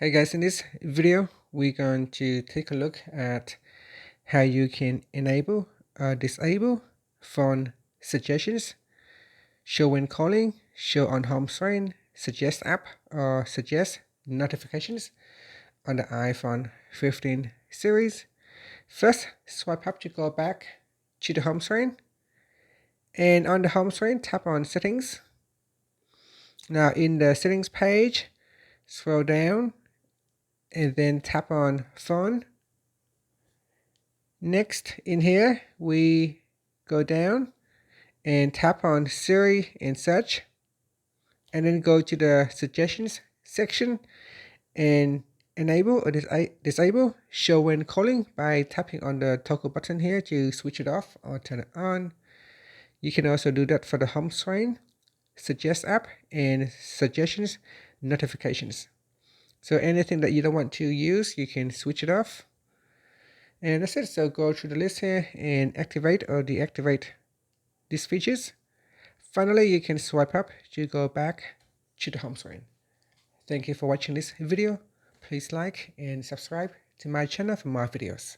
Hey guys, in this video, we're going to take a look at how you can enable or disable phone suggestions, show when calling, show on home screen, suggest app, or suggest notifications on the iPhone 15 series. First, swipe up to go back to the home screen. And on the home screen, tap on settings. Now in the settings page, scroll down and then tap on phone. Next in here, we go down and tap on Siri and search, and then go to the suggestions section and enable or disable show when calling by tapping on the toggle button here to switch it off or turn it on. You can also do that for the home screen, suggest app, and suggestions notifications. So anything that you don't want to use, you can switch it off. And that's it. So go through the list here and activate or deactivate these features. Finally, you can swipe up to go back to the home screen. Thank you for watching this video. Please like and subscribe to my channel for more videos.